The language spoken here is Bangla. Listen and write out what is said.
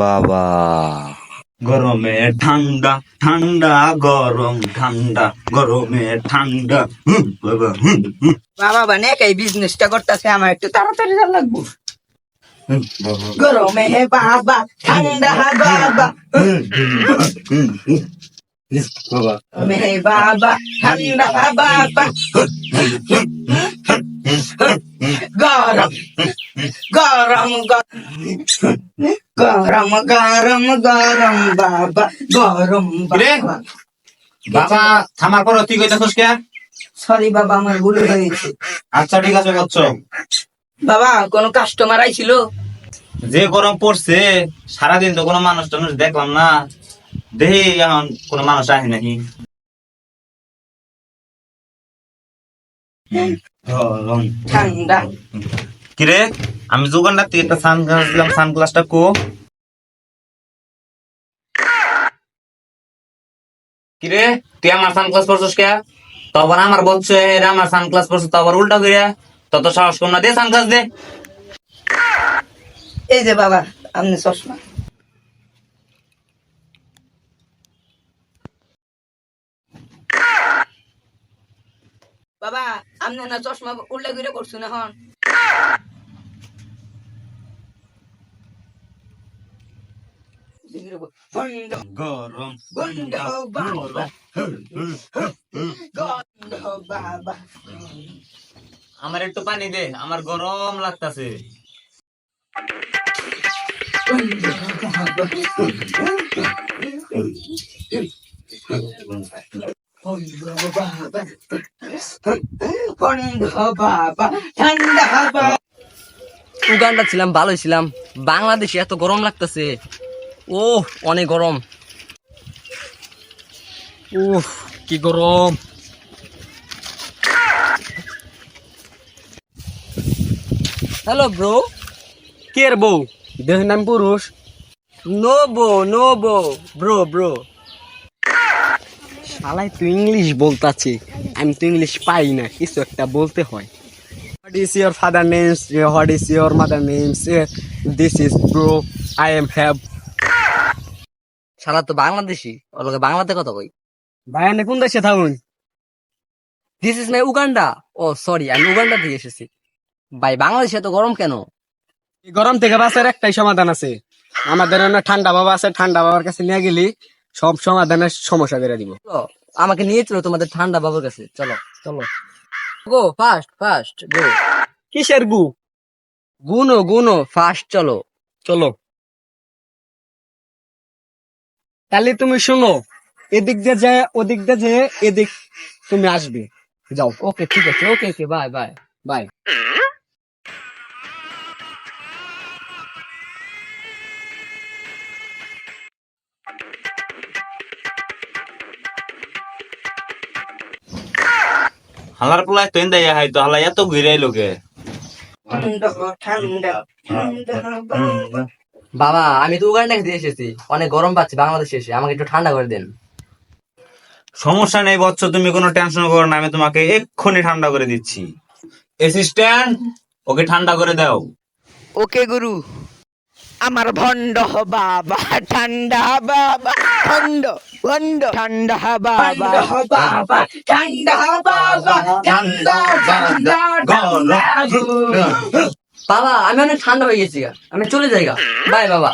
বাবা, গরমে ঠান্ডা ঠান্ডা, গরম ঠান্ডা, গরমে ঠান্ডা। বাবা, বাবা বানে এই বিজনেসটা করতেছে, আমার একটু তাড়াতাড়ি যা লাগবো। বাবা, গরমে হে বাবা, ঠান্ডা বাবা, বাবা, গরমে হে বাবা, ঠান্ডা বাবা, গরম গরম গরম গরম গরম বাবা, গরম রে, বাবা। বাবা থামার পর তুই কইতাছস কে? সরি বাবা, আমার ভুল হয়েছে। আচ্ছা ঠিক আছে বচ্চ। বাবা কোনো কাস্টমার আইছিল? যে গরম পড়ছে, সারাদিন তো কোনো মানুষ টানুষ দেখলাম না, দেখি এখন কোনো মানুষ আসে নাকি। গরম ঠান্ডা। কিরে, আমি দোকানদার থেকে একটা সানগ্লাস দিলাম, সানগ্লাসটা কো? কিরে, তুই আমার সানগ্লাস পরছিস কে? তো আবার আমার বলছে এরা আমার সানগ্লাস পরছে, তো আবার উল্টা করে তত সাহস কম না, দে সানগ্লাস দে। এই যে বাবা, আপনি চশমা। বাবা আপনি না চশমা উল্টা করে করছুন এখন। গরম গন্ধ বাবা, গন্ধ বাবা। আমার একটু পানি দে, আমার গরম লাগতাছে। গন্ধ বাবা, ঠান্ডা বাবা। উগান্ডা ছিলাম, ভালোই ছিলাম। বাংলাদেশে এত গরম লাগতেছে, ও অনেক গরম। উফ, কি গরম। Hello bro. কে রে বউ? দেহ নাম পুরুষ। নো বো ব্রো ব্রো। শালাই তুই ইংলিশ বলতাছি, আমি তো ইংলিশ পাই না, কিছু একটা বলতে হয়। What is your father names? What is your mother names? This is bro, I am have. শালা তো বাংলাদেশি, ওর লগে বাংলাতে কথা কই। ভাইয়ানে কোন দেশে থাকুন? This is my Uganda. Oh sorry, আমি উগান্ডা থেকে এসেছি। ভাই বাংলাদেশে এত গরম কেন? এই গরম থেকে বাঁচার একটাই সমাধান আছে, আমাদের এখানে ঠান্ডা বাবা আছে, ঠান্ডা বাবার কাছে নিয়ে গেলি সব সমাধানের সমস্যা করে দিব। চলো, আমাকে নিয়ে চলো তোমাদের ঠান্ডা বাবুর কাছে। চলো চলো, গো ফাস্ট ফাস্ট গো। কিসের গু? গুনো গুনো ফাস্ট, চলো। চলো। তাহলে তুমি শুনো, এদিক দিয়ে যায় ওদিক দিয়ে যে এদিক তুমি আসবে, যাও। ওকে ঠিক আছে, ওকে ওকে, বাই বাই। বাই। হালার পোলায় তো ইন্দা হাই তো হালা এত ঘুরাই লোকে। ঠান্ডা ঠান্ডা ঠান্ডা বাবা। বাবা আমি তো উগান্ডা থেকে এসেছি, অনেক গরম পাচ্ছি বাংলাদেশে এসে, আমাকে একটু ঠান্ডা করে দেন। সমস্যা নেই বচ্চ, তুমি কোনো টেনশন করো না, আমি তোমাকে এক্ষুনি ঠান্ডা করে দিচ্ছি। অ্যাসিস্ট্যান্ট, ওকে ঠান্ডা করে দাও। ওকে গুরু। আমার ভন্ড বাবা, ঠান্ডা বাবা, ভন্ড ভন্ড, ঠান্ডা বাবা, বাবা ঠান্ডা বাবা, ঠান্ডা ঠান্ডা ঠান্ডা। বাবা আমি অনেক ঠান্ডা হয়ে গেছি গা, আমি চলে যাই গা। বাই বাবা।